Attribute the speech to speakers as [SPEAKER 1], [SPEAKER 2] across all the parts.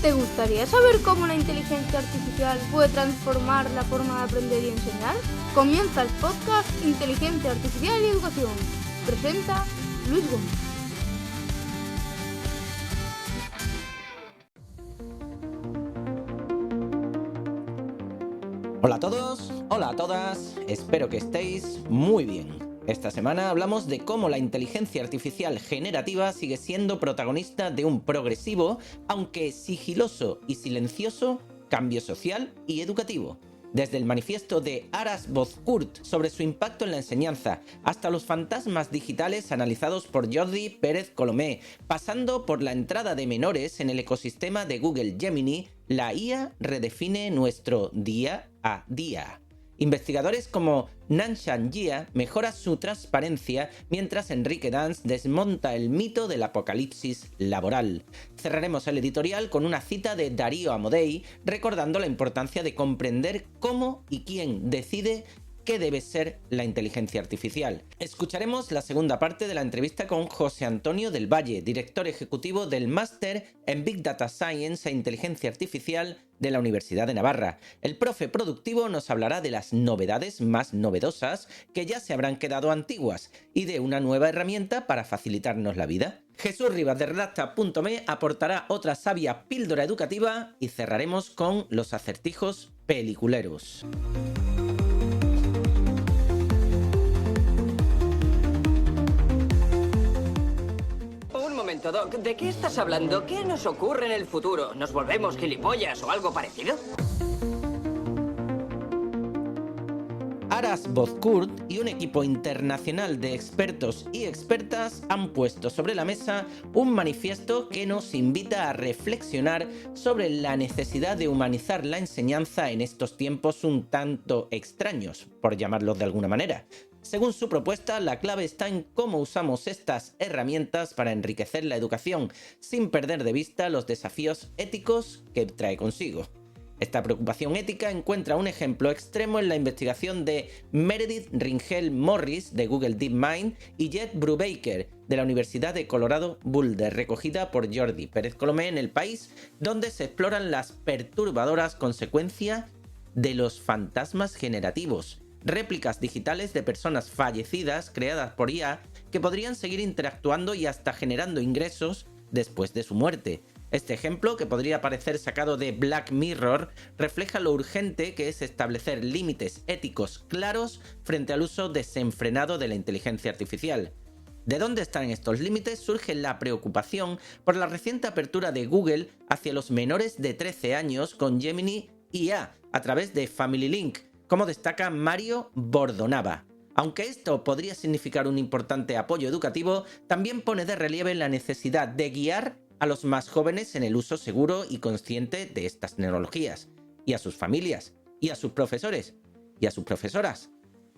[SPEAKER 1] ¿Te gustaría saber cómo la inteligencia artificial puede transformar la forma de aprender y enseñar? Comienza el podcast Inteligencia Artificial y Educación. Presenta Luis Gómez.
[SPEAKER 2] Hola a todos, hola a todas, espero que estéis muy bien. Esta semana hablamos de cómo la inteligencia artificial generativa sigue siendo protagonista de un progresivo, aunque sigiloso y silencioso, cambio social y educativo. Desde el manifiesto de Aras Bozkurt sobre su impacto en la enseñanza, hasta los fantasmas digitales analizados por Jordi Pérez Colomé, pasando por la entrada de menores en el ecosistema de Google Gemini, la IA redefine nuestro día a día. Investigadores como Nanshan Jia mejora su transparencia mientras Enrique Dans desmonta el mito del apocalipsis laboral. Cerraremos el editorial con una cita de Darío Amodei recordando la importancia de comprender cómo y quién decide qué debe ser la inteligencia artificial. Escucharemos la segunda parte de la entrevista con José Antonio del Valle, director ejecutivo del Máster en Big Data Science e Inteligencia Artificial de la Universidad de Navarra. El profe productivo nos hablará de las novedades más novedosas que ya se habrán quedado antiguas y de una nueva herramienta para facilitarnos la vida. Jesús Rivas de Redacta.me aportará otra sabia píldora educativa y cerraremos con los acertijos peliculeros.
[SPEAKER 3] Doc, ¿de qué estás hablando? ¿Qué nos ocurre en el futuro? ¿Nos volvemos gilipollas o algo parecido?
[SPEAKER 2] Aras Bozkurt y un equipo internacional de expertos y expertas han puesto sobre la mesa un manifiesto que nos invita a reflexionar sobre la necesidad de humanizar la enseñanza en estos tiempos un tanto extraños, por llamarlos de alguna manera. Según su propuesta, la clave está en cómo usamos estas herramientas para enriquecer la educación, sin perder de vista los desafíos éticos que trae consigo. Esta preocupación ética encuentra un ejemplo extremo en la investigación de Meredith Ringel Morris de Google DeepMind y Jed Brubaker de la Universidad de Colorado Boulder, recogida por Jordi Pérez Colomé en El País, donde se exploran las perturbadoras consecuencias de los fantasmas generativos, réplicas digitales de personas fallecidas creadas por IA que podrían seguir interactuando y hasta generando ingresos después de su muerte. Este ejemplo, que podría parecer sacado de Black Mirror, refleja lo urgente que es establecer límites éticos claros frente al uso desenfrenado de la inteligencia artificial. ¿De dónde están estos límites? Surge la preocupación por la reciente apertura de Google hacia los menores de 13 años con Gemini IA a través de Family Link, como destaca Mario Bordonaba. Aunque esto podría significar un importante apoyo educativo, también pone de relieve la necesidad de guiar a los más jóvenes en el uso seguro y consciente de estas tecnologías, y a sus familias, y a sus profesores, y a sus profesoras,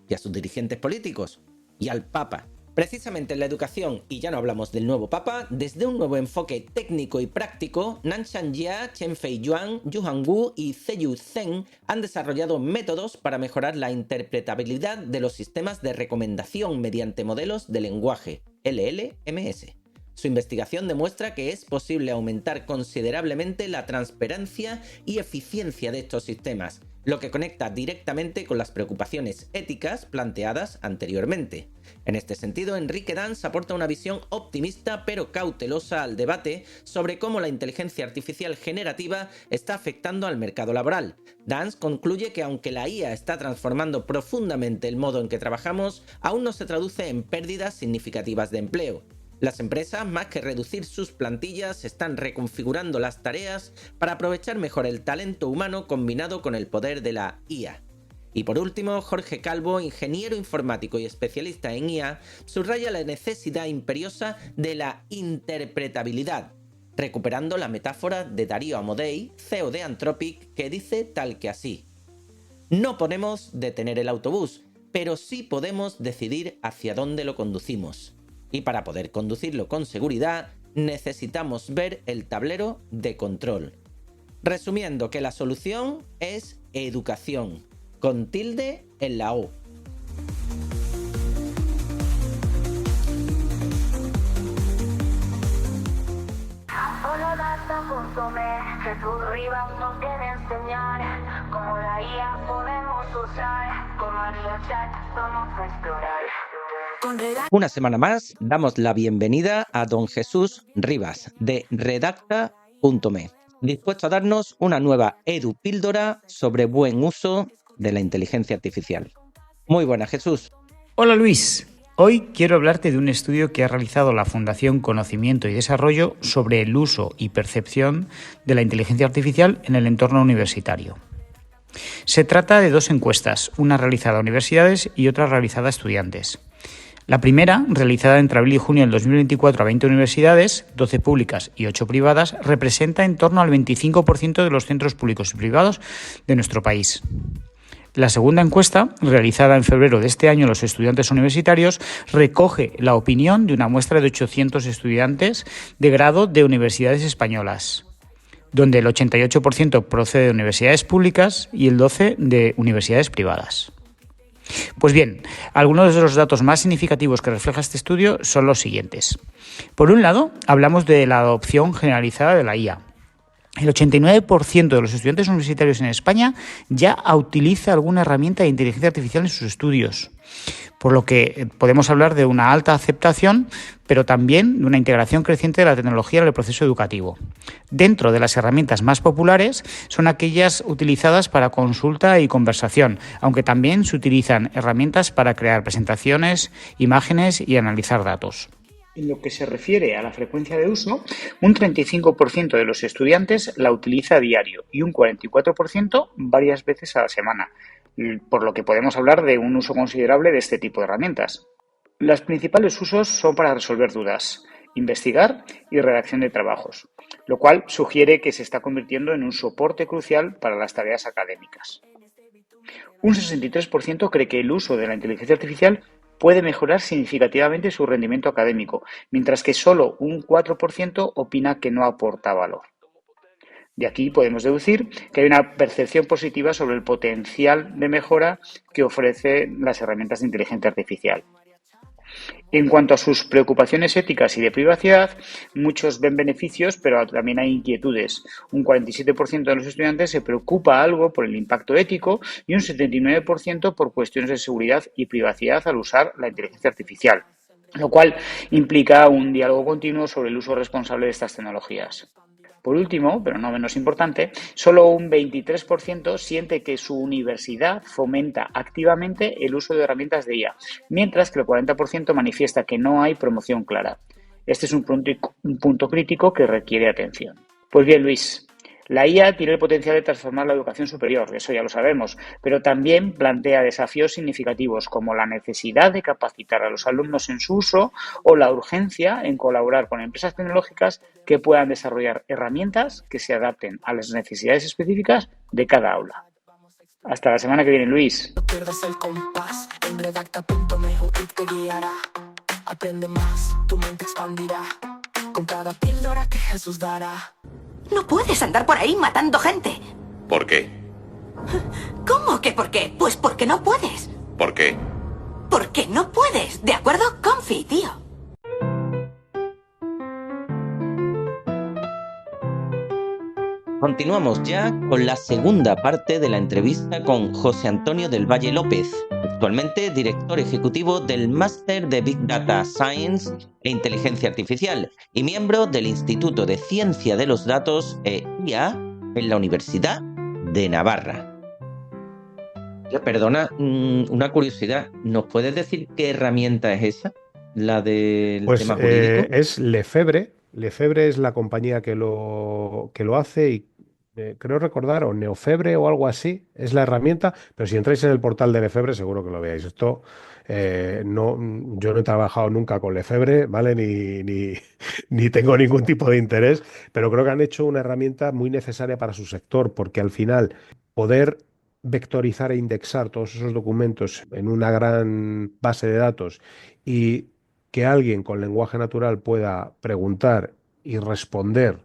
[SPEAKER 2] y a sus dirigentes políticos, y al Papa. Precisamente en la educación, y ya no hablamos del nuevo Papa, desde un nuevo enfoque técnico y práctico, Nanshan Jia, Chenfei Yuan, Yuhan Wu y Zheyu Zheng han desarrollado métodos para mejorar la interpretabilidad de los sistemas de recomendación mediante modelos de lenguaje, LLMS. Su investigación demuestra que es posible aumentar considerablemente la transparencia y eficiencia de estos sistemas, lo que conecta directamente con las preocupaciones éticas planteadas anteriormente. En este sentido, Enrique Dans aporta una visión optimista pero cautelosa al debate sobre cómo la inteligencia artificial generativa está afectando al mercado laboral. Dans concluye que aunque la IA está transformando profundamente el modo en que trabajamos, aún no se traduce en pérdidas significativas de empleo. Las empresas, más que reducir sus plantillas, están reconfigurando las tareas para aprovechar mejor el talento humano combinado con el poder de la IA. Y por último, Jorge Calvo, ingeniero informático y especialista en IA, subraya la necesidad imperiosa de la interpretabilidad, recuperando la metáfora de Darío Amodei, CEO de Anthropic, que dice tal que así: no podemos detener el autobús, pero sí podemos decidir hacia dónde lo conducimos. Y para poder conducirlo con seguridad, necesitamos ver el tablero de control. Resumiendo que la solución es educación, con tilde en la O.
[SPEAKER 4] Follow that Redacta.me, Jesús Rivas nos quiere enseñar cómo la IA podemos usar, cómo en el chat vamos a explorar.
[SPEAKER 2] Una semana más damos la bienvenida a don Jesús Rivas de Redacta.me, dispuesto a darnos una nueva edupíldora sobre buen uso de la inteligencia artificial. Muy buenas, Jesús.
[SPEAKER 5] Hola Luis, hoy quiero hablarte de un estudio que ha realizado la Fundación Conocimiento y Desarrollo sobre el uso y percepción de la inteligencia artificial en el entorno universitario. Se trata de dos encuestas, una realizada a universidades y otra realizada a estudiantes. La primera, realizada entre abril y junio del 2024 a 20 universidades, 12 públicas y 8 privadas, representa en torno al 25% de los centros públicos y privados de nuestro país. La segunda encuesta, realizada en febrero de este año a los estudiantes universitarios, recoge la opinión de una muestra de 800 estudiantes de grado de universidades españolas, donde el 88% procede de universidades públicas y el 12% de universidades privadas. Pues bien, algunos de los datos más significativos que refleja este estudio son los siguientes. Por un lado, hablamos de la adopción generalizada de la IA. El 89% de los estudiantes universitarios en España ya utiliza alguna herramienta de inteligencia artificial en sus estudios, por lo que podemos hablar de una alta aceptación, pero también de una integración creciente de la tecnología en el proceso educativo. Dentro de las herramientas más populares son aquellas utilizadas para consulta y conversación, aunque también se utilizan herramientas para crear presentaciones, imágenes y analizar datos. En lo que se refiere a la frecuencia de uso, un 35% de los estudiantes la utiliza a diario y un 44% varias veces a la semana, por lo que podemos hablar de un uso considerable de este tipo de herramientas. Los principales usos son para resolver dudas, investigar y redacción de trabajos, lo cual sugiere que se está convirtiendo en un soporte crucial para las tareas académicas. Un 63% cree que el uso de la inteligencia artificial puede mejorar significativamente su rendimiento académico, mientras que solo un 4% opina que no aporta valor. De aquí podemos deducir que hay una percepción positiva sobre el potencial de mejora que ofrecen las herramientas de inteligencia artificial. En cuanto a sus preocupaciones éticas y de privacidad, muchos ven beneficios, pero también hay inquietudes. Un 47% de los estudiantes se preocupa algo por el impacto ético y un 79% por cuestiones de seguridad y privacidad al usar la inteligencia artificial, lo cual implica un diálogo continuo sobre el uso responsable de estas tecnologías. Por último, pero no menos importante, solo un 23% siente que su universidad fomenta activamente el uso de herramientas de IA, mientras que el 40% manifiesta que no hay promoción clara. Este es un punto crítico que requiere atención. Pues bien, Luis, la IA tiene el potencial de transformar la educación superior, eso ya lo sabemos, pero también plantea desafíos significativos como la necesidad de capacitar a los alumnos en su uso o la urgencia en colaborar con empresas tecnológicas que puedan desarrollar herramientas que se adapten a las necesidades específicas de cada aula. Hasta la semana que viene, Luis.
[SPEAKER 6] No pierdas el compás, en Redacta.me te guiará. Aprende más, tu mente expandirá con cada píldora que Jesús dará.
[SPEAKER 7] No puedes andar por ahí matando gente.
[SPEAKER 8] ¿Por qué?
[SPEAKER 7] ¿Cómo que por qué? Pues porque no puedes.
[SPEAKER 8] ¿Por qué?
[SPEAKER 7] Porque no puedes, ¿de acuerdo? Confi, tío.
[SPEAKER 2] Continuamos ya con la segunda parte de la entrevista con José Antonio del Valle López, actualmente director ejecutivo del Máster de Big Data Science e Inteligencia Artificial y miembro del Instituto de Ciencia de los Datos e IA en la Universidad de Navarra. Perdona, una curiosidad, ¿nos puedes decir qué herramienta es esa? La del tema jurídico.
[SPEAKER 9] Es Lefebvre. Lefebvre es la compañía que lo hace y creo recordar, o Neofebre o algo así, es la herramienta, pero si entráis en el portal de Lefebvre seguro que lo veáis. Esto yo no he trabajado nunca con Lefebvre, ¿vale? Ni tengo ningún tipo de interés, pero creo que han hecho una herramienta muy necesaria para su sector, porque al final poder vectorizar e indexar todos esos documentos en una gran base de datos y que alguien con lenguaje natural pueda preguntar y responder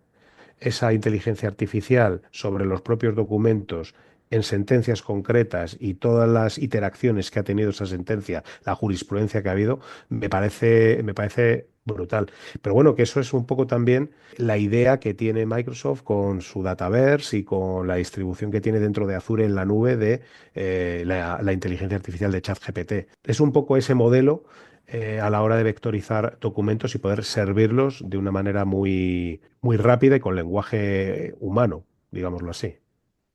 [SPEAKER 9] esa inteligencia artificial sobre los propios documentos en sentencias concretas y todas las interacciones que ha tenido esa sentencia, la jurisprudencia que ha habido, me parece brutal. Pero bueno, que eso es un poco también la idea que tiene Microsoft con su Dataverse y con la distribución que tiene dentro de Azure en la nube de la inteligencia artificial de ChatGPT. Es un poco ese modelo a la hora de vectorizar documentos y poder servirlos de una manera muy, muy rápida y con lenguaje humano, digámoslo así.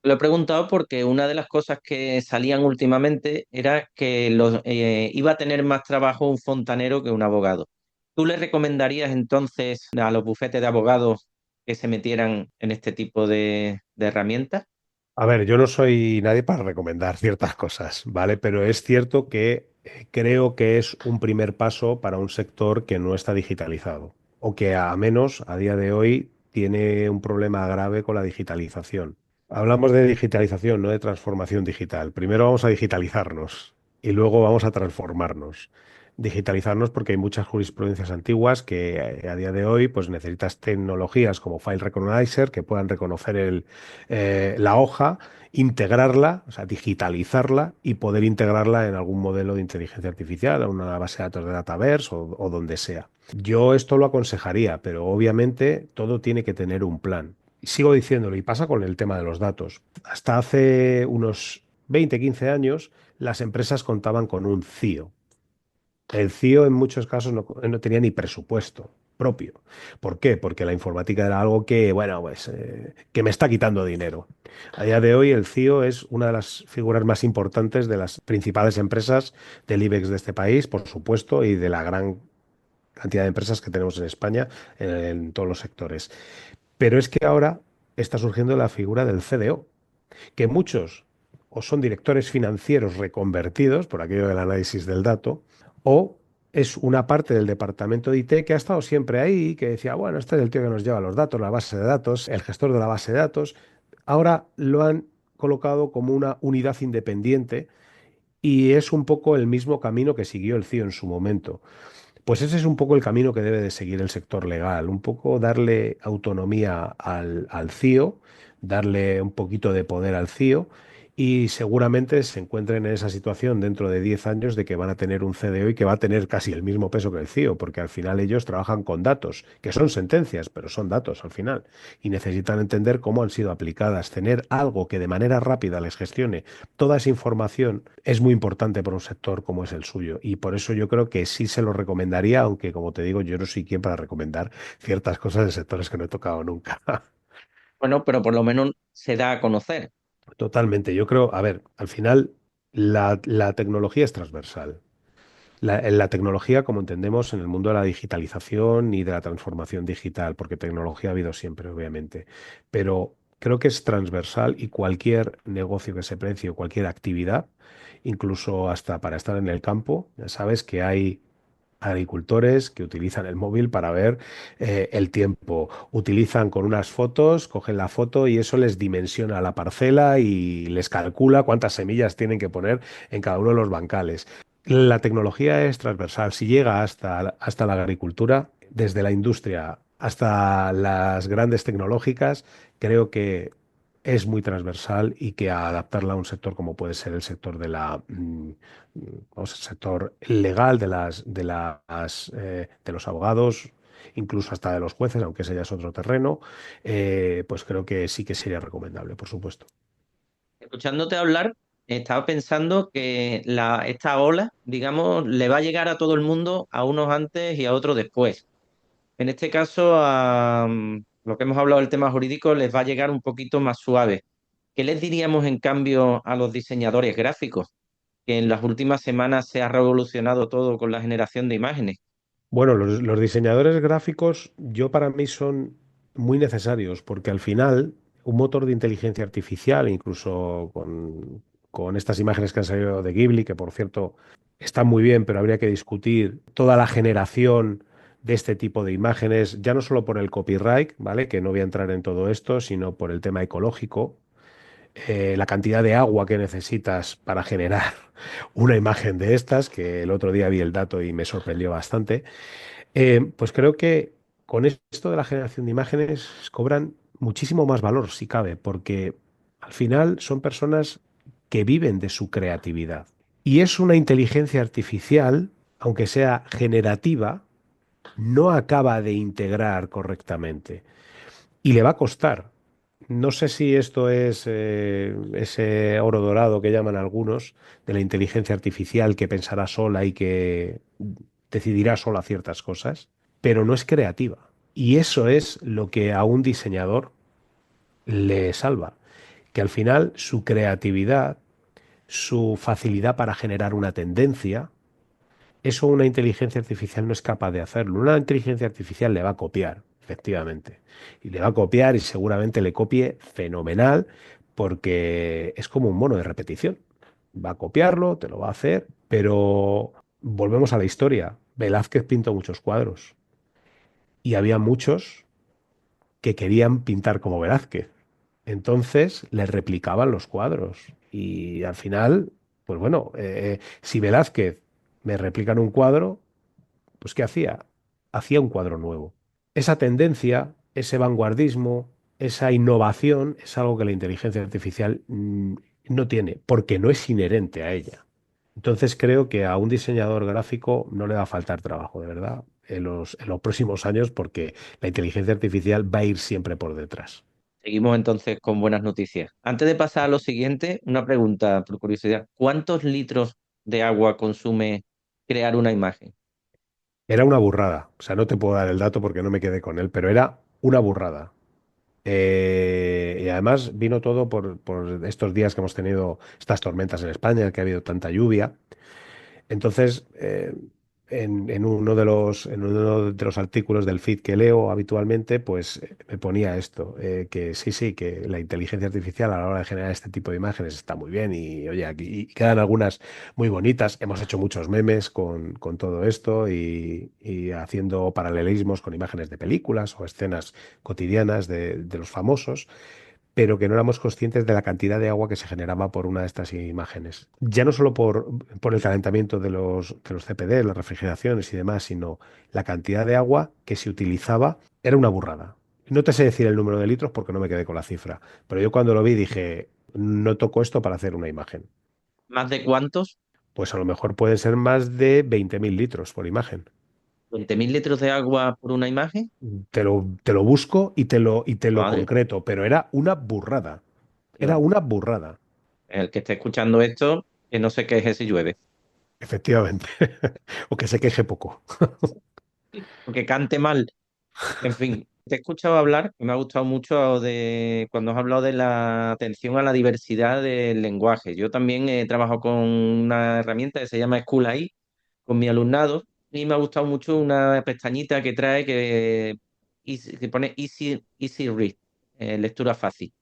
[SPEAKER 2] Lo he preguntado porque una de las cosas que salían últimamente era que iba a tener más trabajo un fontanero que un abogado. ¿Tú le recomendarías entonces a los bufetes de abogados que se metieran en este tipo de herramientas?
[SPEAKER 9] A ver, yo no soy nadie para recomendar ciertas cosas, ¿vale? Pero es cierto que creo que es un primer paso para un sector que no está digitalizado o que a menos a día de hoy tiene un problema grave con la digitalización. Hablamos de digitalización, no de transformación digital. Primero vamos a digitalizarnos y luego vamos a transformarnos. Digitalizarnos porque hay muchas jurisprudencias antiguas que a día de hoy pues necesitas tecnologías como File Recognizer que puedan reconocer la hoja, integrarla, o sea, digitalizarla y poder integrarla en algún modelo de inteligencia artificial, a una base de datos de Dataverse o donde sea. Yo esto lo aconsejaría, pero obviamente todo tiene que tener un plan. Sigo diciéndolo, y pasa con el tema de los datos. Hasta hace unos 20, 15 años, las empresas contaban con un CIO. El CIO en muchos casos no tenía ni presupuesto propio. ¿Por qué? Porque la informática era algo que, bueno, pues que me está quitando dinero. A día de hoy el CIO es una de las figuras más importantes de las principales empresas del IBEX de este país, por supuesto, y de la gran cantidad de empresas que tenemos en España en todos los sectores. Pero es que ahora está surgiendo la figura del CDO, que muchos o son directores financieros reconvertidos por aquello del análisis del dato, o es una parte del departamento de IT que ha estado siempre ahí, que decía, bueno, este es el tío que nos lleva los datos, la base de datos, el gestor de la base de datos. Ahora lo han colocado como una unidad independiente y es un poco el mismo camino que siguió el CIO en su momento. Pues ese es un poco el camino que debe de seguir el sector legal, un poco darle autonomía al CIO, darle un poquito de poder al CIO y seguramente se encuentren en esa situación dentro de 10 años de que van a tener un CDO y que va a tener casi el mismo peso que el CIO, porque al final ellos trabajan con datos, que son sentencias, pero son datos al final, y necesitan entender cómo han sido aplicadas. Tener algo que de manera rápida les gestione toda esa información es muy importante para un sector como es el suyo y por eso yo creo que sí se lo recomendaría, aunque como te digo, yo no soy quien para recomendar ciertas cosas de sectores que no he tocado nunca.
[SPEAKER 2] Bueno, pero por lo menos se da a conocer.
[SPEAKER 9] Totalmente, yo creo, a ver, al final la tecnología es transversal. La tecnología, como entendemos en el mundo de la digitalización y de la transformación digital, porque tecnología ha habido siempre, obviamente, pero creo que es transversal y cualquier negocio que se precie o cualquier actividad, incluso hasta para estar en el campo, ya sabes que hay agricultores que utilizan el móvil para ver el tiempo, utilizan con unas fotos, cogen la foto y eso les dimensiona la parcela y les calcula cuántas semillas tienen que poner en cada uno de los bancales. La tecnología es transversal. Si llega hasta la agricultura, desde la industria hasta las grandes tecnológicas, creo que es muy transversal y que a adaptarla a un sector como puede ser el sector de vamos, el sector legal de los abogados, incluso hasta de los jueces, aunque ese ya es otro terreno, pues creo que sí que sería recomendable, por supuesto.
[SPEAKER 2] Escuchándote hablar, estaba pensando que esta ola, digamos, le va a llegar a todo el mundo, a unos antes y a otros después. En este caso, lo que hemos hablado del tema jurídico les va a llegar un poquito más suave. ¿Qué les diríamos en cambio a los diseñadores gráficos? Que en las últimas semanas se ha revolucionado todo con la generación de imágenes.
[SPEAKER 9] Bueno, los diseñadores gráficos, yo para mí son muy necesarios porque al final un motor de inteligencia artificial, incluso con estas imágenes que han salido de Ghibli, que por cierto están muy bien, pero habría que discutir toda la generación de este tipo de imágenes, ya no solo por el copyright, ¿vale? Que no voy a entrar en todo esto, sino por el tema ecológico, la cantidad de agua que necesitas para generar una imagen de estas, que el otro día vi el dato y me sorprendió bastante. Pues creo que con esto de la generación de imágenes cobran muchísimo más valor, si cabe, porque Al final son personas que viven de su creatividad. Y es una inteligencia artificial, aunque sea generativa, no acaba de integrar correctamente. Y le va a costar. No sé si esto es ese oro dorado que llaman algunos de la inteligencia artificial que pensará sola y que decidirá sola ciertas cosas, pero no es creativa. Y eso es lo que a un diseñador le salva, que al final su creatividad, su facilidad para generar una tendencia, eso una inteligencia artificial no es capaz de hacerlo. Una inteligencia artificial le va a copiar, efectivamente. Y le va a copiar y seguramente le copie fenomenal porque es como un mono de repetición. Va a copiarlo, te lo va a hacer, pero volvemos a la historia. Velázquez pintó muchos cuadros y había muchos que querían pintar como Velázquez. Entonces les replicaban los cuadros y al final, pues bueno, si Velázquez me replican un cuadro, pues ¿qué hacía? Hacía un cuadro nuevo. Esa tendencia, ese vanguardismo, esa innovación es algo que la inteligencia artificial no tiene, porque no es inherente a ella. Entonces creo que a un diseñador gráfico no le va a faltar trabajo, de verdad, en los próximos años, porque la inteligencia artificial va a ir siempre por detrás.
[SPEAKER 2] Seguimos entonces con buenas noticias. Antes de pasar a lo siguiente, una pregunta por curiosidad. ¿Cuántos litros de agua consume crear una imagen?
[SPEAKER 9] Era una burrada. O sea, no te puedo dar el dato porque no me quedé con él, pero era una burrada. Y además vino todo por estos días que hemos tenido estas tormentas en España, que ha habido tanta lluvia. Entonces, en uno de los artículos del feed que leo habitualmente, pues me ponía esto, que sí, sí, que la inteligencia artificial a la hora de generar este tipo de imágenes está muy bien y, oye, aquí y quedan algunas muy bonitas. Hemos hecho muchos memes con todo esto y haciendo paralelismos con imágenes de películas o escenas cotidianas de los famosos, pero que no éramos conscientes de la cantidad de agua que se generaba por una de estas imágenes. Ya no solo por el calentamiento de los CPD, las refrigeraciones y demás, sino la cantidad de agua que se utilizaba era una burrada. No te sé decir el número de litros porque no me quedé con la cifra, pero yo cuando lo vi dije, no toco esto para hacer una imagen.
[SPEAKER 2] ¿Más de cuántos?
[SPEAKER 9] Pues a lo mejor pueden ser más de 20.000 litros por imagen.
[SPEAKER 2] ¿20.000 litros de agua por una imagen?
[SPEAKER 9] Te lo busco y te lo
[SPEAKER 2] Madre,
[SPEAKER 9] concreto, pero era una burrada. Era
[SPEAKER 2] Dios.
[SPEAKER 9] una burrada.
[SPEAKER 2] El que esté escuchando esto, que no se queje si llueve.
[SPEAKER 9] Efectivamente. O que se queje poco.
[SPEAKER 2] Porque cante mal. En fin, te he escuchado hablar y me ha gustado mucho de cuando has hablado de la atención a la diversidad del lenguaje. Yo también he trabajado con una herramienta que se llama School AI con mi alumnado y me ha gustado mucho una pestañita que trae que pone Easy Read, lectura fácil.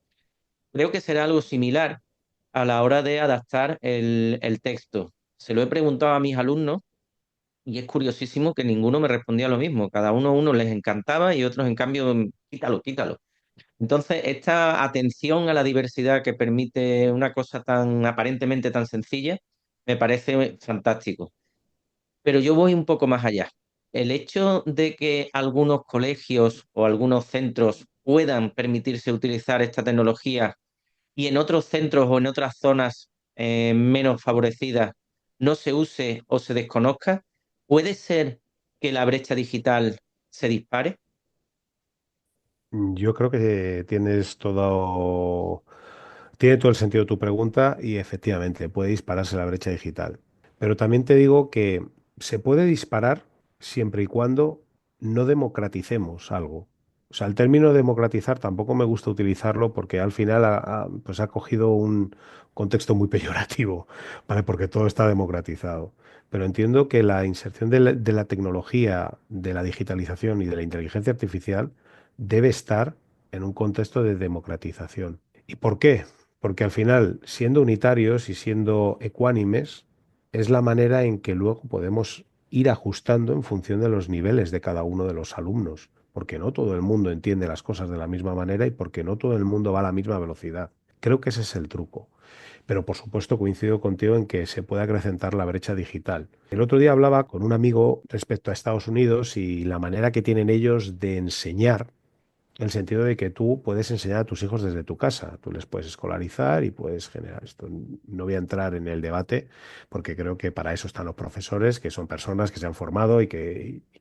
[SPEAKER 2] Creo que será algo similar a la hora de adaptar el texto. Se lo he preguntado a mis alumnos y es curiosísimo que ninguno me respondía lo mismo. Cada uno les encantaba y otros, en cambio, quítalo, quítalo. Entonces, esta atención a la diversidad que permite una cosa tan aparentemente tan sencilla, me parece fantástico. Pero yo voy un poco más allá. El hecho de que algunos colegios o algunos centros puedan permitirse utilizar esta tecnología y en otros centros o en otras zonas menos favorecidas no se use o se desconozca, ¿puede ser que la brecha digital se dispare?
[SPEAKER 9] Yo creo que tiene todo el sentido tu pregunta y efectivamente puede dispararse la brecha digital. Pero también te digo que se puede disparar siempre y cuando no democraticemos algo. O sea, el término democratizar tampoco me gusta utilizarlo porque al final pues ha cogido un contexto muy peyorativo, ¿vale? Porque todo está democratizado. Pero entiendo que la inserción de la tecnología, de la digitalización y de la inteligencia artificial debe estar en un contexto de democratización. ¿Y por qué? Porque al final, siendo unitarios y siendo ecuánimes, es la manera en que luego podemos ir ajustando en función de los niveles de cada uno de los alumnos, porque no todo el mundo entiende las cosas de la misma manera y porque no todo el mundo va a la misma velocidad. Creo que ese es el truco. Pero por supuesto coincido contigo en que se puede acrecentar la brecha digital. El otro día hablaba con un amigo respecto a Estados Unidos y la manera que tienen ellos de enseñar En el sentido de que tú puedes enseñar a tus hijos desde tu casa, tú les puedes escolarizar y puedes generar esto. No voy a entrar en el debate porque creo que para eso están los profesores, que son personas que se han formado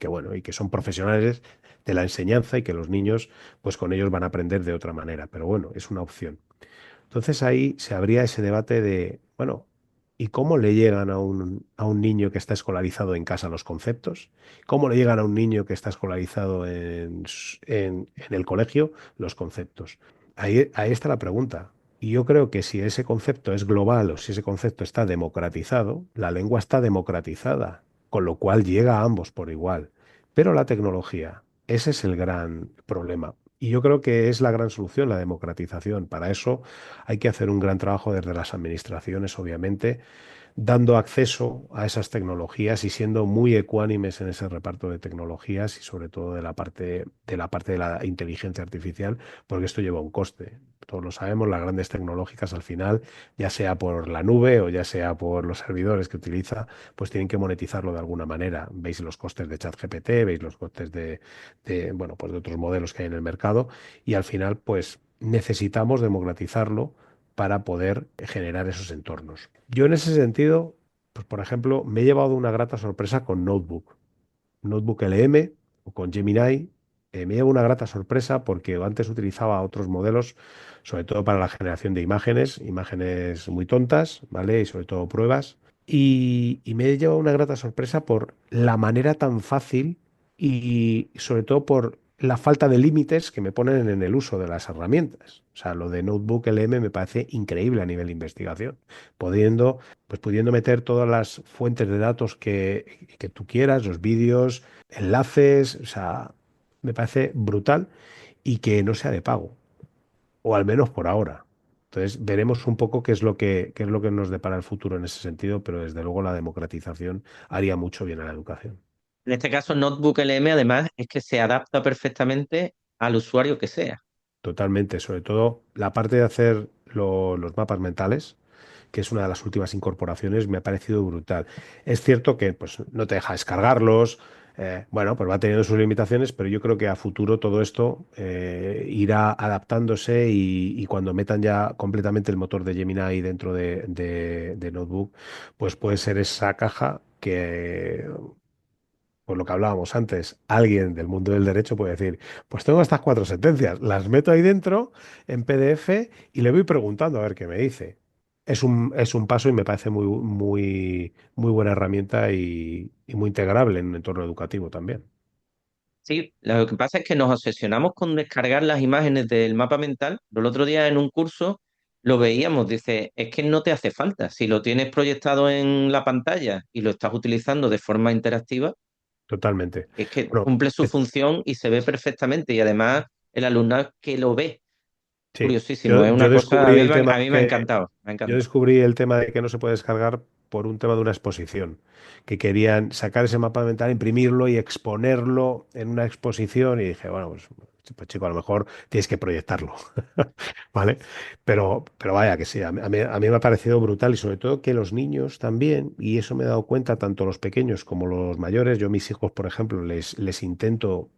[SPEAKER 9] bueno, y que son profesionales de la enseñanza y que los niños, pues con ellos van a aprender de otra manera. Pero bueno, es una opción. Entonces ahí se abría ese debate de, bueno, ¿y cómo le llegan a un niño que está escolarizado en casa los conceptos? ¿Cómo le llegan a un niño que está escolarizado en el colegio los conceptos? Ahí está la pregunta. Y yo creo que si ese concepto es global o si ese concepto está democratizado, la lengua está democratizada, con lo cual llega a ambos por igual. Pero la tecnología, ese es el gran problema. Y yo creo que es la gran solución, la democratización. Para eso hay que hacer un gran trabajo desde las administraciones, obviamente, dando acceso a esas tecnologías y siendo muy ecuánimes en ese reparto de tecnologías y sobre todo de la inteligencia artificial, porque esto lleva un coste. Todos lo sabemos, las grandes tecnológicas al final, ya sea por la nube o ya sea por los servidores que utiliza, pues tienen que monetizarlo de alguna manera. Veis los costes de ChatGPT, veis los costes bueno, pues de otros modelos que hay en el mercado y al final, pues necesitamos democratizarlo para poder generar esos entornos. Yo en ese sentido, pues por ejemplo, me he llevado una grata sorpresa con Notebook LM o con Gemini. Me llevo una grata sorpresa porque antes utilizaba otros modelos, sobre todo para la generación de imágenes muy tontas, ¿vale? Y sobre todo pruebas. Y me he llevado una grata sorpresa por la manera tan fácil y sobre todo por la falta de límites que me ponen en el uso de las herramientas. O sea, lo de Notebook LM me parece increíble a nivel de investigación, pudiendo meter todas las fuentes de datos que tú quieras, los vídeos, enlaces, o sea, me parece brutal y que no sea de pago, o al menos por ahora. Entonces, veremos un poco qué es lo que nos depara el futuro en ese sentido, pero desde luego la democratización haría mucho bien a la educación.
[SPEAKER 2] En este caso, Notebook LM, además, es que se adapta perfectamente al usuario que sea.
[SPEAKER 9] Totalmente, sobre todo la parte de hacer los mapas mentales, que es una de las últimas incorporaciones, me ha parecido brutal. Es cierto que pues, no te deja descargarlos, bueno, pues va teniendo sus limitaciones, pero yo creo que a futuro todo esto irá adaptándose y cuando metan ya completamente el motor de Gemini dentro de Notebook, pues puede ser esa caja que por lo que hablábamos antes, alguien del mundo del derecho puede decir, pues tengo estas 4 sentencias, las meto ahí dentro en PDF y le voy preguntando a ver qué me dice. Es un paso y me parece muy buena herramienta y muy integrable en un entorno educativo también.
[SPEAKER 2] Sí, lo que pasa es que nos obsesionamos con descargar las imágenes del mapa mental. Pero el otro día en un curso lo veíamos, dice, es que no te hace falta. Si lo tienes proyectado en la pantalla y lo estás utilizando de forma interactiva,
[SPEAKER 9] Totalmente.
[SPEAKER 2] es que
[SPEAKER 9] Bueno,
[SPEAKER 2] cumple su función y se ve perfectamente. Y además el alumnado que lo ve,
[SPEAKER 9] sí,
[SPEAKER 2] curiosísimo, es
[SPEAKER 9] yo
[SPEAKER 2] una cosa,
[SPEAKER 9] descubrí el tema
[SPEAKER 2] a mí me ha
[SPEAKER 9] que
[SPEAKER 2] encantado, me ha
[SPEAKER 9] yo
[SPEAKER 2] encantado.
[SPEAKER 9] descubrí el tema de que no se puede descargar por un tema de una exposición, que querían sacar ese mapa mental, imprimirlo y exponerlo en una exposición y dije, bueno, pues chico, a lo mejor tienes que proyectarlo, ¿vale? Pero vaya que sí, a mí me ha parecido brutal y sobre todo que los niños también, y eso me he dado cuenta, tanto los pequeños como los mayores, yo a mis hijos, por ejemplo, les intento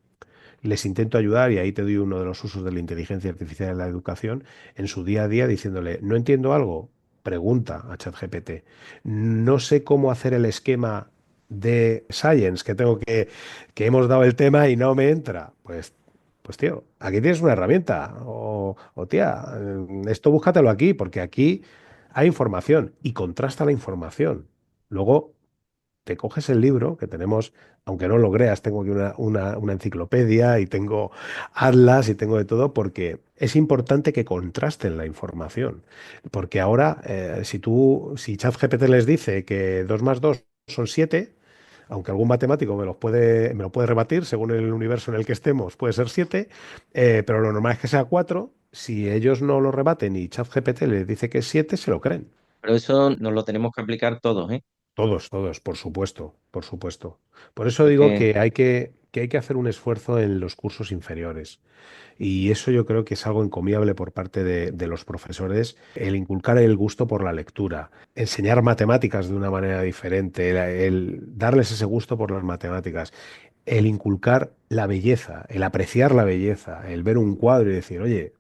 [SPEAKER 9] ayudar, y ahí te doy uno de los usos de la inteligencia artificial en la educación, en su día a día, diciéndole, no entiendo algo, pregunta a ChatGPT. No sé cómo hacer el esquema de Science, que hemos dado el tema y no me entra. Pues tío, aquí tienes una herramienta. O tía, esto búscatelo aquí, porque aquí hay información y contrasta la información. Luego te coges el libro que tenemos, aunque no lo creas, tengo aquí una enciclopedia y tengo atlas y tengo de todo, porque es importante que contrasten la información. Porque ahora, si ChatGPT les dice que 2 más 2 son 7, aunque algún matemático me lo puede rebatir, según el universo en el que estemos, puede ser 7, pero lo normal es que sea 4. Si ellos no lo rebaten y ChatGPT les dice que es 7, se lo creen.
[SPEAKER 2] Pero eso nos lo tenemos que aplicar todos, ¿eh?
[SPEAKER 9] Todos, por supuesto, por supuesto. Por eso
[SPEAKER 2] Es
[SPEAKER 9] digo
[SPEAKER 2] que
[SPEAKER 9] que hay que hacer un esfuerzo en los cursos inferiores. Y eso yo creo que es algo encomiable por parte de los profesores, el inculcar el gusto por la lectura, enseñar matemáticas de una manera diferente, el darles ese gusto por las matemáticas. el inculcar la belleza, el apreciar la belleza, el ver un cuadro y decir, oye,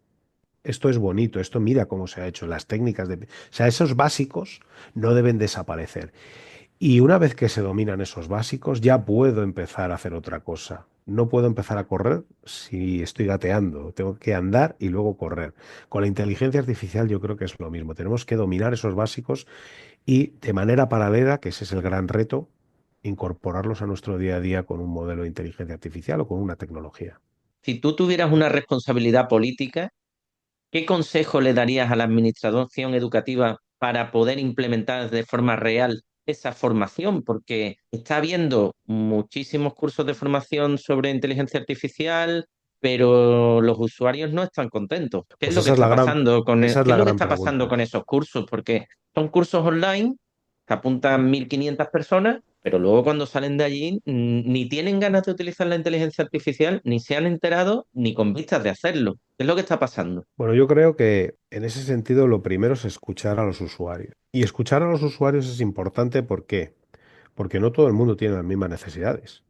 [SPEAKER 9] esto es bonito, esto mira cómo se ha hecho, las técnicas de... O sea, esos básicos no deben desaparecer. Y una vez que se dominan esos básicos, ya puedo empezar a hacer otra cosa. No puedo empezar a correr si estoy gateando. Tengo que andar y luego correr. Con la inteligencia artificial yo creo que es lo mismo. Tenemos que dominar esos básicos y de manera paralela, que ese es el gran reto, incorporarlos a nuestro día a día con un modelo de inteligencia artificial o con una tecnología.
[SPEAKER 2] Si tú tuvieras una responsabilidad política, ¿qué consejo le darías a la administración educativa para poder implementar de forma real esa formación? Porque está habiendo muchísimos cursos de formación sobre inteligencia artificial, pero los usuarios no están contentos. ¿Qué es
[SPEAKER 9] Pues
[SPEAKER 2] lo que
[SPEAKER 9] esa es
[SPEAKER 2] está
[SPEAKER 9] la gran,
[SPEAKER 2] pasando
[SPEAKER 9] esa es
[SPEAKER 2] qué es
[SPEAKER 9] la
[SPEAKER 2] lo que
[SPEAKER 9] gran
[SPEAKER 2] está pasando
[SPEAKER 9] pregunta.
[SPEAKER 2] con esos cursos? Porque son cursos online que apuntan 1.500 personas, pero luego cuando salen de allí ni tienen ganas de utilizar la inteligencia artificial, ni se han enterado, ni con vistas de hacerlo. ¿Qué es lo que está pasando?
[SPEAKER 9] Bueno, yo creo que en ese sentido lo primero es escuchar a los usuarios. Y escuchar a los usuarios es importante, ¿por qué? Porque no todo el mundo tiene las mismas necesidades.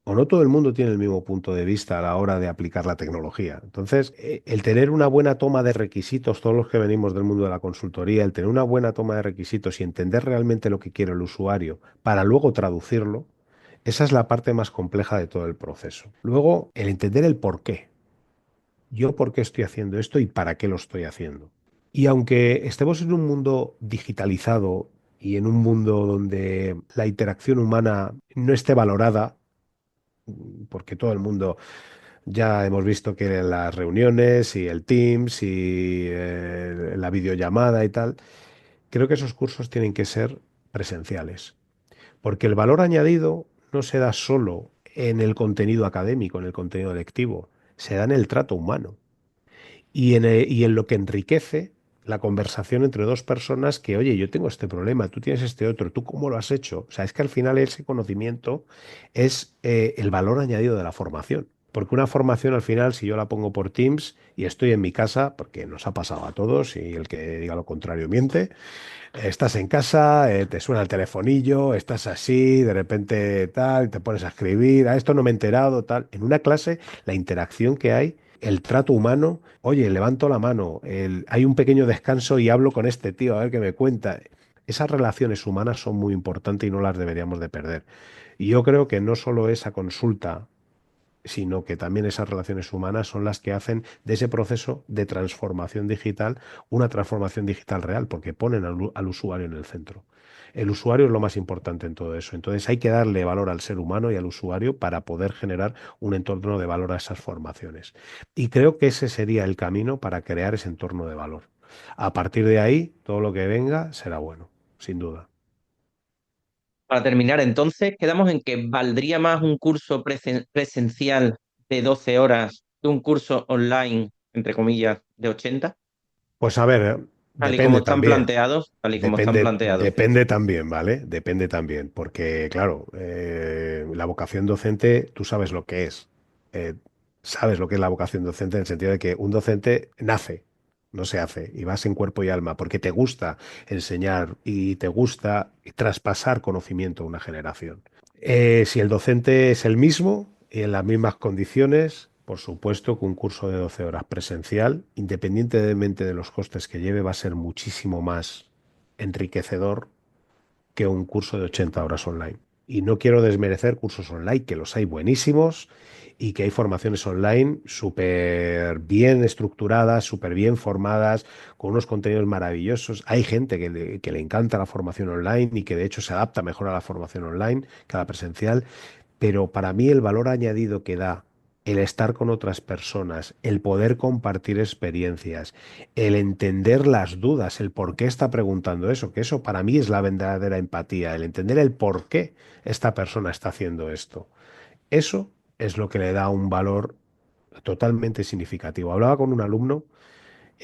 [SPEAKER 9] O no todo el mundo tiene el mismo punto de vista a la hora de aplicar la tecnología. Entonces, el tener una buena toma de requisitos, todos los que venimos del mundo de la consultoría, el tener una buena toma de requisitos y entender realmente lo que quiere el usuario para luego traducirlo, esa es la parte más compleja de todo el proceso. Luego, el entender el por qué. Yo por qué estoy haciendo esto y para qué lo estoy haciendo. Y aunque estemos en un mundo digitalizado y en un mundo donde la interacción humana no esté valorada, porque todo el mundo ya hemos visto que las reuniones y el Teams y la videollamada y tal, creo que esos cursos tienen que ser presenciales, porque el valor añadido no se da solo en el contenido académico, en el contenido lectivo, se da en el trato humano y en lo que enriquece la conversación entre dos personas que, oye, yo tengo este problema, tú tienes este otro, ¿tú cómo lo has hecho? O sea, es que al final ese conocimiento es el valor añadido de la formación. Porque una formación al final, si yo la pongo por Teams y estoy en mi casa, porque nos ha pasado a todos y el que diga lo contrario miente, estás en casa, te suena el telefonillo, estás así, de repente tal, te pones a escribir, a esto no me he enterado, tal. En una clase, la interacción que hay, el trato humano, oye, levanto la mano, hay un pequeño descanso y hablo con este tío, a ver qué me cuenta. Esas relaciones humanas son muy importantes y no las deberíamos de perder. Y yo creo que no solo esa consulta, sino que también esas relaciones humanas son las que hacen de ese proceso de transformación digital una transformación digital real, porque ponen al usuario en el centro. El usuario es lo más importante en todo eso. Entonces hay que darle valor al ser humano y al usuario para poder generar un entorno de valor a esas formaciones. Y creo que ese sería el camino para crear ese entorno de valor. A partir de ahí, todo lo que venga será bueno, sin duda.
[SPEAKER 2] Para terminar, entonces, quedamos en que valdría más un curso presencial de 12 horas que un curso online, entre comillas, de 80,
[SPEAKER 9] Pues a ver,
[SPEAKER 2] tal y como
[SPEAKER 9] depende
[SPEAKER 2] están
[SPEAKER 9] también.
[SPEAKER 2] planteados, tal y como están
[SPEAKER 9] Depende,
[SPEAKER 2] planteados.
[SPEAKER 9] depende también, ¿vale? Depende también, porque claro, la vocación docente, tú sabes lo que es. Eh, sabes lo que es la vocación docente en el sentido de que un docente nace, no se hace, y vas en cuerpo y alma, porque te gusta enseñar y te gusta traspasar conocimiento a una generación. Si el docente es el mismo y en las mismas condiciones, por supuesto que un curso de 12 horas presencial, independientemente de los costes que lleve, va a ser muchísimo más enriquecedor que un curso de 80 horas online. Y no quiero desmerecer cursos online, que los hay buenísimos y que hay formaciones online súper bien estructuradas, súper bien formadas, con unos contenidos maravillosos. Hay gente que le encanta la formación online y que de hecho se adapta mejor a la formación online que a la presencial, pero para mí el valor añadido que da el estar con otras personas, el poder compartir experiencias, el entender las dudas, el por qué está preguntando eso, que eso para mí es la verdadera empatía, el entender el por qué esta persona está haciendo esto. Eso es lo que le da un valor totalmente significativo. Hablaba con un alumno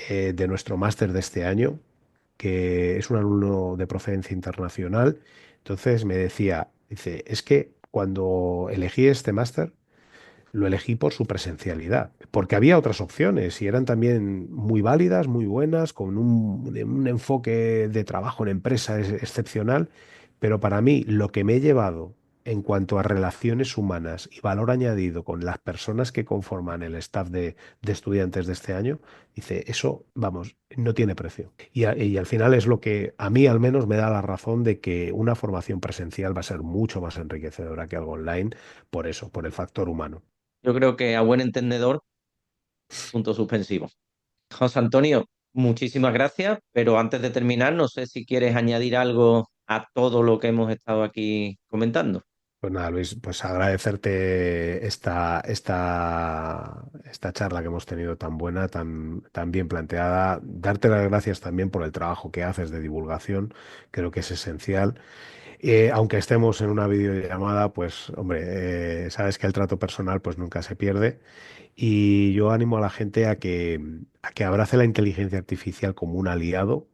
[SPEAKER 9] de nuestro máster de este año, que es un alumno de procedencia internacional. Entonces me decía, dice, es que cuando elegí este máster, lo elegí por su presencialidad, porque había otras opciones y eran también muy válidas, muy buenas, con un enfoque de trabajo en empresa excepcional, pero para mí lo que me he llevado en cuanto a relaciones humanas y valor añadido con las personas que conforman el staff de estudiantes de este año, dice, eso, vamos, no tiene precio. Y al final es lo que a mí al menos me da la razón de que una formación presencial va a ser mucho más enriquecedora que algo online, por eso, por el factor humano.
[SPEAKER 2] Yo creo que a buen entendedor, punto suspensivo. José Antonio, muchísimas gracias, pero antes de terminar, no sé si quieres añadir algo a todo lo que hemos estado aquí comentando.
[SPEAKER 9] Pues nada, Luis, pues agradecerte esta charla que hemos tenido tan buena, tan bien planteada, darte las gracias también por el trabajo que haces de divulgación, creo que es esencial. Aunque estemos en una videollamada, pues hombre, sabes que el trato personal pues nunca se pierde y yo animo a la gente a que abrace la inteligencia artificial como un aliado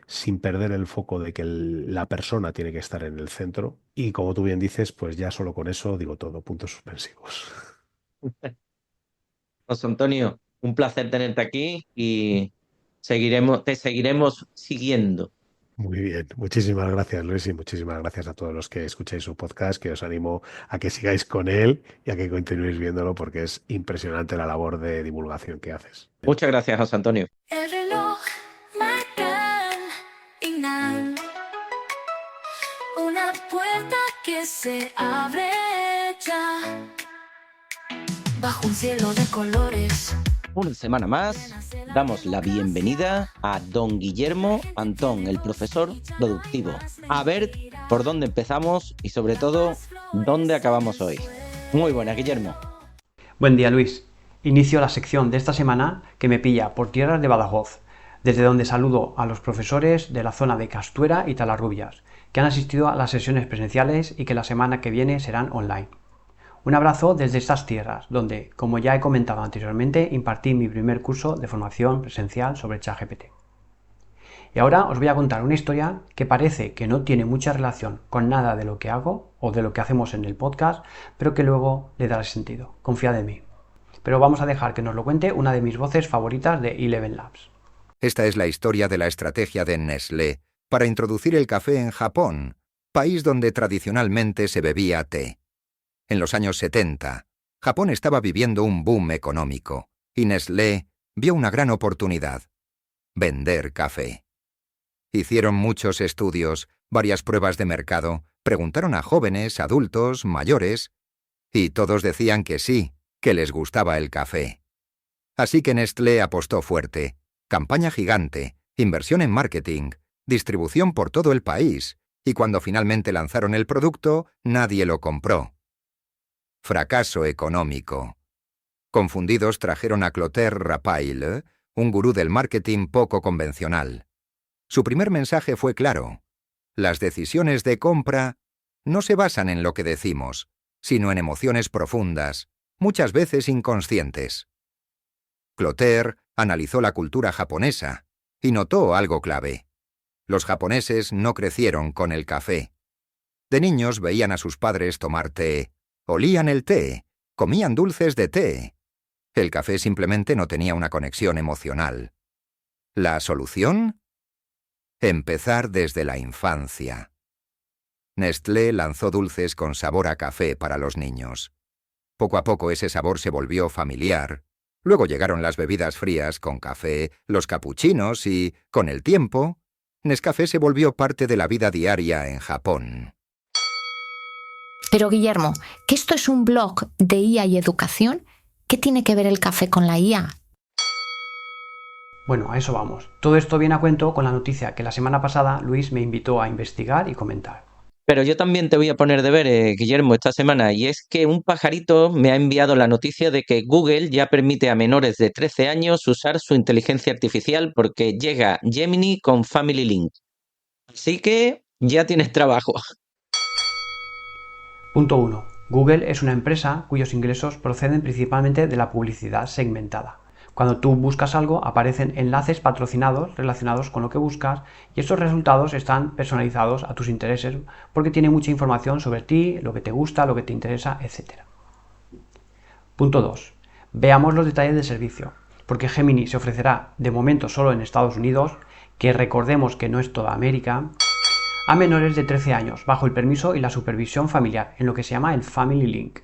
[SPEAKER 9] sin perder el foco de que la persona tiene que estar en el centro. Y como tú bien dices, pues ya solo con eso digo todo, puntos suspensivos.
[SPEAKER 2] José Antonio, un placer tenerte aquí y te seguiremos siguiendo.
[SPEAKER 9] Muy bien, muchísimas gracias Luis y muchísimas gracias a todos los que escucháis su podcast, que os animo a que sigáis con él y a que continuéis viéndolo porque es impresionante la labor de divulgación que haces.
[SPEAKER 2] Muchas gracias, José Antonio.
[SPEAKER 6] El reloj marca final. Una puerta que se abre ya. Bajo un cielo de colores.
[SPEAKER 2] Una semana más, damos la bienvenida a don Guillermo Antón, el profesor productivo. A ver por dónde empezamos y sobre todo, dónde acabamos hoy. Muy buenas, Guillermo.
[SPEAKER 8] Buen día, Luis. Inicio la sección de esta semana que me pilla por tierras de Badajoz, desde donde saludo a los profesores de la zona de Castuera y Talarrubias, que han asistido a las sesiones presenciales y que la semana que viene serán online. Un abrazo desde estas tierras, donde, como ya he comentado anteriormente, impartí mi primer curso de formación presencial sobre ChatGPT. Y ahora os voy a contar una historia que parece que no tiene mucha relación con nada de lo que hago o de lo que hacemos en el podcast, pero que luego le dará sentido. Confiad en mí. Pero vamos a dejar que nos lo cuente una de mis voces favoritas de Eleven Labs.
[SPEAKER 10] Esta es la historia de la estrategia de Nestlé para introducir el café en Japón, país donde tradicionalmente se bebía té. En los años 70, Japón estaba viviendo un boom económico y Nestlé vio una gran oportunidad: vender café. Hicieron muchos estudios, varias pruebas de mercado, preguntaron a jóvenes, adultos, mayores, y todos decían que sí, que les gustaba el café. Así que Nestlé apostó fuerte: campaña gigante, inversión en marketing, distribución por todo el país, y cuando finalmente lanzaron el producto, nadie lo compró. Fracaso económico. Confundidos trajeron a Clotaire Rapaille, un gurú del marketing poco convencional. Su primer mensaje fue claro: las decisiones de compra no se basan en lo que decimos, sino en emociones profundas, muchas veces inconscientes. Clotaire analizó la cultura japonesa y notó algo clave. Los japoneses no crecieron con el café. De niños veían a sus padres tomar té, olían el té, comían dulces de té. El café simplemente no tenía una conexión emocional. ¿La solución? Empezar desde la infancia. Nestlé lanzó dulces con sabor a café para los niños. Poco a poco ese sabor se volvió familiar. Luego llegaron las bebidas frías con café, los capuchinos y, con el tiempo, Nescafé se volvió parte de la vida diaria en Japón.
[SPEAKER 11] Pero Guillermo, ¿que esto es un blog de IA y educación? ¿Qué tiene que ver el café con la IA?
[SPEAKER 8] Bueno, a eso vamos. Todo esto viene a cuento con la noticia que la semana pasada Luis me invitó a investigar y comentar.
[SPEAKER 2] Pero yo también te voy a poner deberes, Guillermo, esta semana, y es que un pajarito me ha enviado la noticia de que Google ya permite a menores de 13 años usar su inteligencia artificial porque llega Gemini con Family Link. Así que ya tienes trabajo.
[SPEAKER 8] Punto 1. Google es una empresa cuyos ingresos proceden principalmente de la publicidad segmentada. Cuando tú buscas algo, aparecen enlaces patrocinados relacionados con lo que buscas y estos resultados están personalizados a tus intereses porque tiene mucha información sobre ti, lo que te gusta, lo que te interesa, etc. Punto 2. Veamos los detalles del servicio, porque Gemini se ofrecerá de momento solo en Estados Unidos, que recordemos que no es toda América. a menores de 13 años, bajo el permiso y la supervisión familiar, en lo que se llama el Family Link.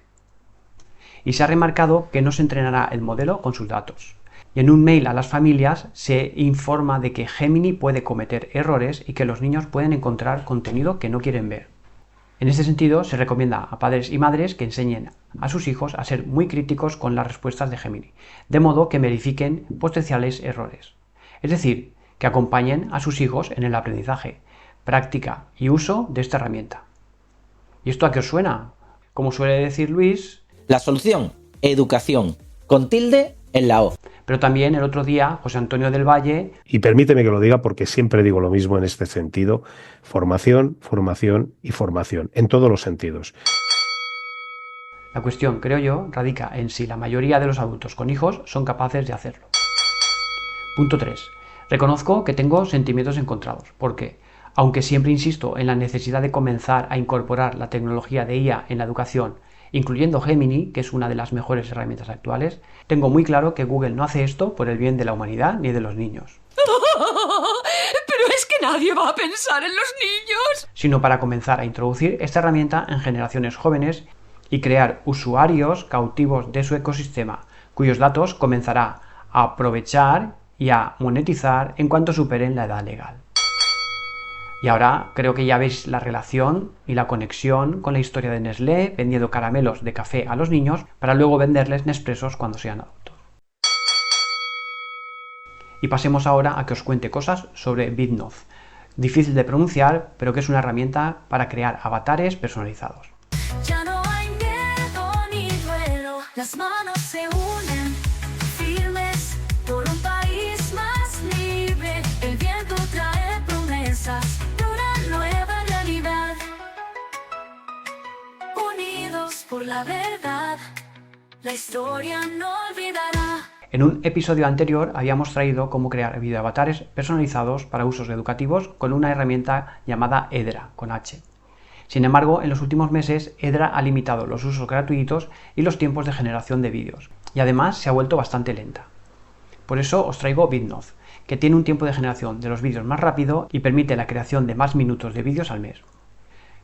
[SPEAKER 8] Y se ha remarcado que no se entrenará el modelo con sus datos. Y en un mail a las familias se informa de que Gemini puede cometer errores y que los niños pueden encontrar contenido que no quieren ver. En este sentido, se recomienda a padres y madres que enseñen a sus hijos a ser muy críticos con las respuestas de Gemini, de modo que verifiquen potenciales errores. Es decir, que acompañen a sus hijos en el aprendizaje, práctica y uso de esta herramienta. ¿Y esto a qué os suena? Como suele decir Luis...
[SPEAKER 2] La solución, educación, con tilde en la O.
[SPEAKER 8] Pero también el otro día, José Antonio del Valle...
[SPEAKER 9] Y permíteme que lo diga porque siempre digo lo mismo en este sentido. Formación, formación y formación, en todos los sentidos.
[SPEAKER 8] La cuestión, creo yo, radica en si la mayoría de los adultos con hijos son capaces de hacerlo. Punto 3. Reconozco que tengo sentimientos encontrados, porque, aunque siempre insisto en la necesidad de comenzar a incorporar la tecnología de IA en la educación, incluyendo Gemini, que es una de las mejores herramientas actuales, tengo muy claro que Google no hace esto por el bien de la humanidad ni de los niños.
[SPEAKER 7] Pero es que nadie va a pensar en los niños.
[SPEAKER 8] Sino para comenzar a introducir esta herramienta en generaciones jóvenes y crear usuarios cautivos de su ecosistema, cuyos datos comenzará a aprovechar y a monetizar en cuanto superen la edad legal. Y ahora creo que ya veis la relación y la conexión con la historia de Nestlé vendiendo caramelos de café a los niños para luego venderles Nespressos cuando sean adultos. Y pasemos ahora a que os cuente cosas sobre Vidnoth, difícil de pronunciar, pero que es una herramienta para crear avatares personalizados.
[SPEAKER 6] Ya no hay miedo ni duelo, las manos se unen, firmes por un país más libre. El viento trae promesas de una nueva realidad. Unidos por la verdad, la historia no olvidará.
[SPEAKER 8] En un episodio anterior habíamos traído cómo crear videoavatares personalizados para usos educativos con una herramienta llamada Hedera, con H. Sin embargo, en los últimos meses, Hedera ha limitado los usos gratuitos y los tiempos de generación de vídeos, y además se ha vuelto bastante lenta. Por eso os traigo Vidnoth, que tiene un tiempo de generación de los vídeos más rápido y permite la creación de más minutos de vídeos al mes.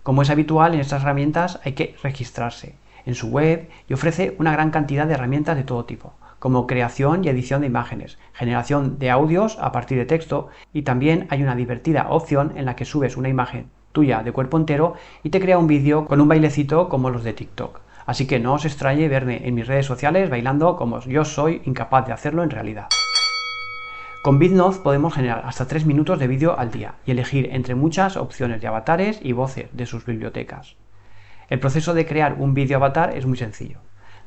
[SPEAKER 8] Como es habitual en estas herramientas, hay que registrarse en su web y ofrece una gran cantidad de herramientas de todo tipo, como creación y edición de imágenes, generación de audios a partir de texto, y también hay una divertida opción en la que subes una imagen tuya de cuerpo entero y te crea un vídeo con un bailecito como los de TikTok. Así que no os extrañe verme en mis redes sociales bailando como yo soy incapaz de hacerlo en realidad. Con Vidnoth podemos generar hasta 3 minutos de vídeo al día y elegir entre muchas opciones de avatares y voces de sus bibliotecas. El proceso de crear un vídeo avatar es muy sencillo.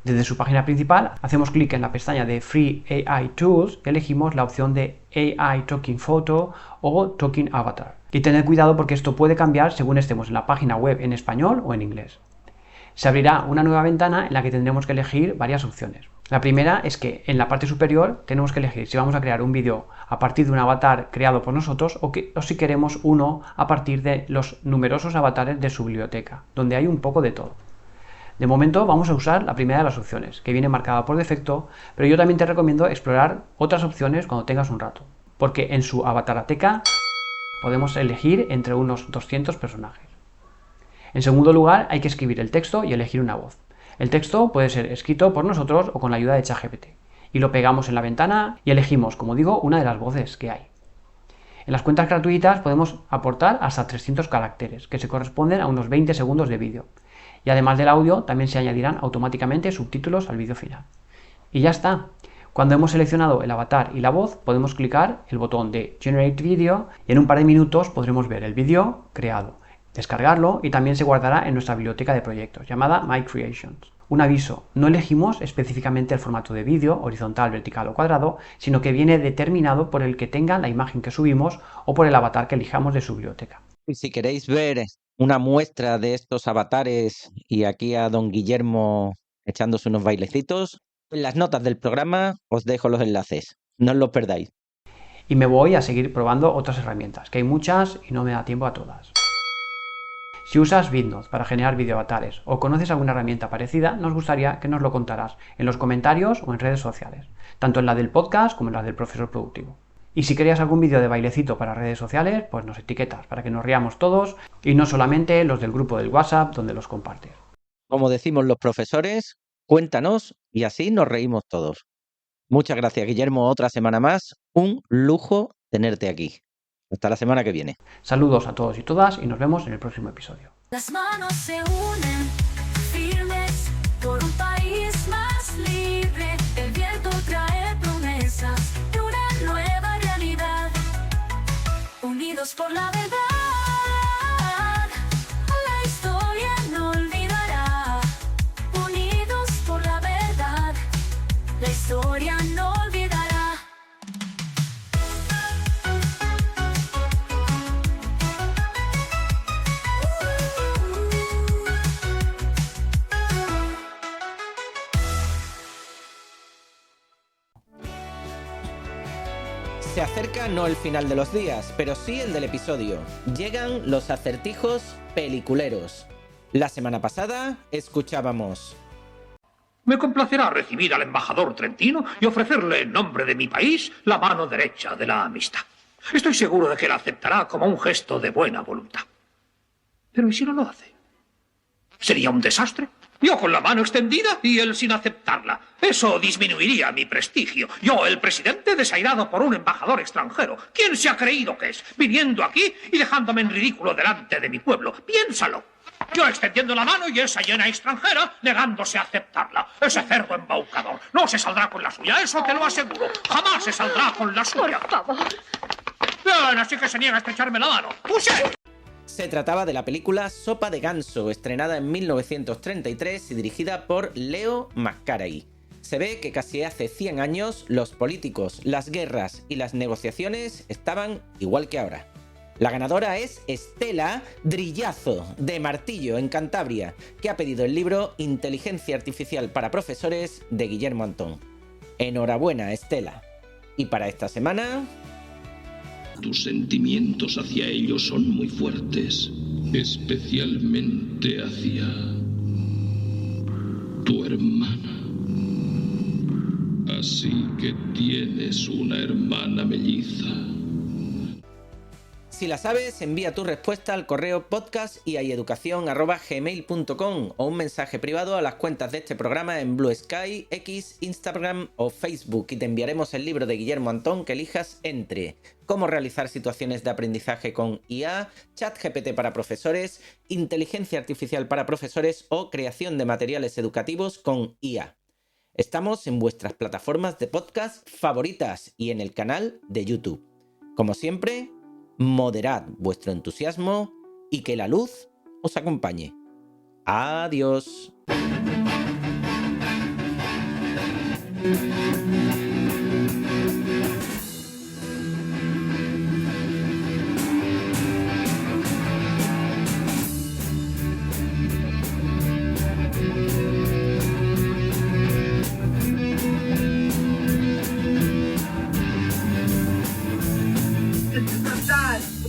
[SPEAKER 8] Desde su página principal hacemos clic en la pestaña de Free AI Tools y elegimos la opción de AI Talking Photo o Talking Avatar. Y tened cuidado porque esto puede cambiar según estemos en la página web en español o en inglés. Se abrirá una nueva ventana en la que tendremos que elegir varias opciones. La primera es que en la parte superior tenemos que elegir si vamos a crear un vídeo a partir de un avatar creado por nosotros o si queremos uno a partir de los numerosos avatares de su biblioteca, donde hay un poco de todo. De momento vamos a usar la primera de las opciones, que viene marcada por defecto, pero yo también te recomiendo explorar otras opciones cuando tengas un rato, porque en su avatareteca podemos elegir entre unos 200 personajes. En segundo lugar, hay que escribir el texto y elegir una voz. El texto puede ser escrito por nosotros o con la ayuda de ChatGPT, y lo pegamos en la ventana y elegimos, como digo, una de las voces que hay. En las cuentas gratuitas podemos aportar hasta 300 caracteres, que se corresponden a unos 20 segundos de vídeo. Y además del audio, también se añadirán automáticamente subtítulos al vídeo final. Y ya está. Cuando hemos seleccionado el avatar y la voz, podemos clicar el botón de Generate Video y en un par de minutos podremos ver el vídeo creado, descargarlo y también se guardará en nuestra biblioteca de proyectos, llamada My Creations. Un aviso, no elegimos específicamente el formato de vídeo, horizontal, vertical o cuadrado, sino que viene determinado por el que tenga la imagen que subimos o por el avatar que elijamos de su biblioteca.
[SPEAKER 2] Y si queréis ver una muestra de estos avatares y aquí a don Guillermo echándose unos bailecitos, en las notas del programa os dejo los enlaces. No os los perdáis.
[SPEAKER 8] Y me voy a seguir probando otras herramientas, que hay muchas y no me da tiempo a todas. Si usas Vidnoth para generar videoavatares o conoces alguna herramienta parecida, nos gustaría que nos lo contaras en los comentarios o en redes sociales, tanto en la del podcast como en la del Profesor Productivo. Y si querías algún vídeo de bailecito para redes sociales, pues nos etiquetas para que nos riamos todos y no solamente los del grupo del WhatsApp donde los compartes.
[SPEAKER 2] Como decimos los profesores, cuéntanos y así nos reímos todos. Muchas gracias, Guillermo, otra semana más. Un lujo tenerte aquí. Hasta la semana que viene.
[SPEAKER 8] Saludos a todos y todas y nos vemos en el próximo episodio.
[SPEAKER 6] Las manos se unen, firmes, por un país más libre. El viento trae promesas de una nueva realidad. Unidos por la verdad, la historia no olvidará. Unidos por la verdad, la historia no olvidará.
[SPEAKER 2] Se acerca no el final de los días, pero sí el del episodio. Llegan los acertijos peliculeros. La semana pasada escuchábamos:
[SPEAKER 12] Me complacerá recibir al embajador trentino y ofrecerle en nombre de mi país la mano derecha de la amistad. Estoy seguro de que la aceptará como un gesto de buena voluntad. Pero ¿y si no lo hace? ¿Sería un desastre? Yo con la mano extendida y él sin aceptarla. Eso disminuiría mi prestigio. Yo, el presidente, desairado por un embajador extranjero. ¿Quién se ha creído que es? Viniendo aquí y dejándome en ridículo delante de mi pueblo. Piénsalo. Yo extendiendo la mano y esa llena extranjera negándose a aceptarla. Ese cerdo embaucador no se saldrá con la suya, eso te lo aseguro. Jamás se saldrá con la suya.
[SPEAKER 7] Por favor.
[SPEAKER 12] Bien, así que se niega a estrecharme la mano. ¡Puse!
[SPEAKER 2] Se trataba de la película Sopa de Ganso, estrenada en 1933 y dirigida por Leo McCarey. Se ve que casi hace 100 años los políticos, las guerras y las negociaciones estaban igual que ahora. La ganadora es Estela Drillazo, de Martillo, en Cantabria, que ha pedido el libro Inteligencia Artificial para Profesores, de Guillermo Antón. Enhorabuena, Estela. Y para esta semana...
[SPEAKER 13] Tus sentimientos hacia ellos son muy fuertes, especialmente hacia tu hermana. Así que tienes una hermana melliza.
[SPEAKER 2] Si la sabes, envía tu respuesta al correo podcast@gmail.com o un mensaje privado a las cuentas de este programa en Blue Sky, X, Instagram o Facebook y te enviaremos el libro de Guillermo Antón que elijas entre cómo realizar situaciones de aprendizaje con IA, ChatGPT para profesores, inteligencia artificial para profesores o creación de materiales educativos con IA. Estamos en vuestras plataformas de podcast favoritas y en el canal de YouTube. Como siempre, moderad vuestro entusiasmo y que la luz os acompañe. Adiós.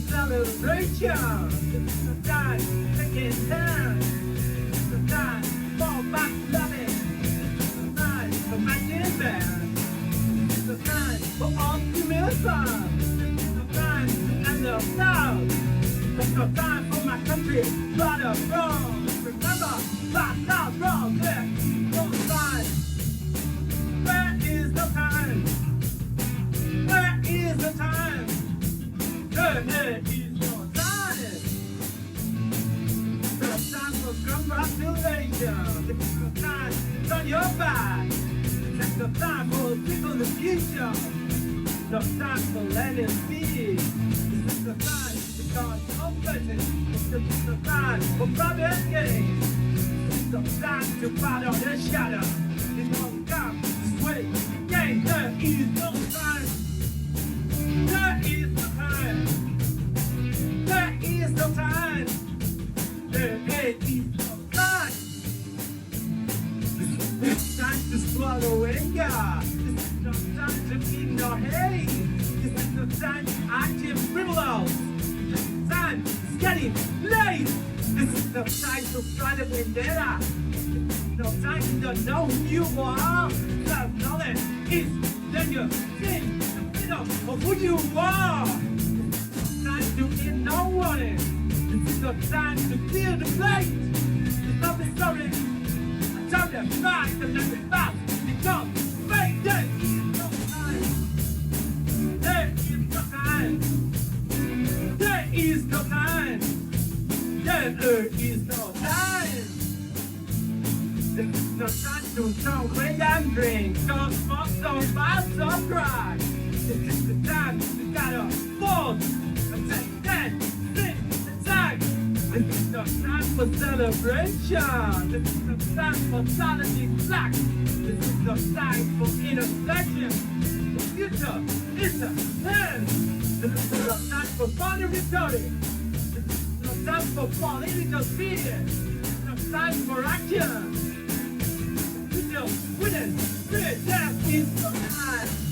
[SPEAKER 14] Celebration. It's the time taking time. It's the time for back loving. It's the time for making bad. It's the time for optimism. It's the time to end the doubt. It's the time for my country, right or wrong. Remember, right now, wrong, there. No time. Where is the time? Where is the time? Where is your time? The time for congratulations. It's the time on your back. It's the time for people in the future. No time for letting speed. It's the time to start opening. It's the time for private games. It's the time to battle the shadow. It's no time to sway. Yeah, there is no time. There is no time. There is no time. There is no time. This is time to swallow anger. This is no time to keep no hate. This is no time to act in frivolous. This is time it's getting late. This is no time to fly the vendetta. This is no time to know who you are. Self-knowledge is then your sin. up of who you are. Time to get no warning. This is the time to clear the plate. There's nothing sorry. I tell you, fast and let it fast. Because fake day. No time. There is no time. There is no time. There is no time. This is no time to smoke, drink and drink. Don't smoke so fast or cry. This is the time you gotta fall and take that, sit and time. This is no time for celebration. This is no time for solidly black. This is no time for intersection. The future is the hand. This is no time for vulnerability. This is no time for political fear. This is no time for action. Winning, spirit, death is the time.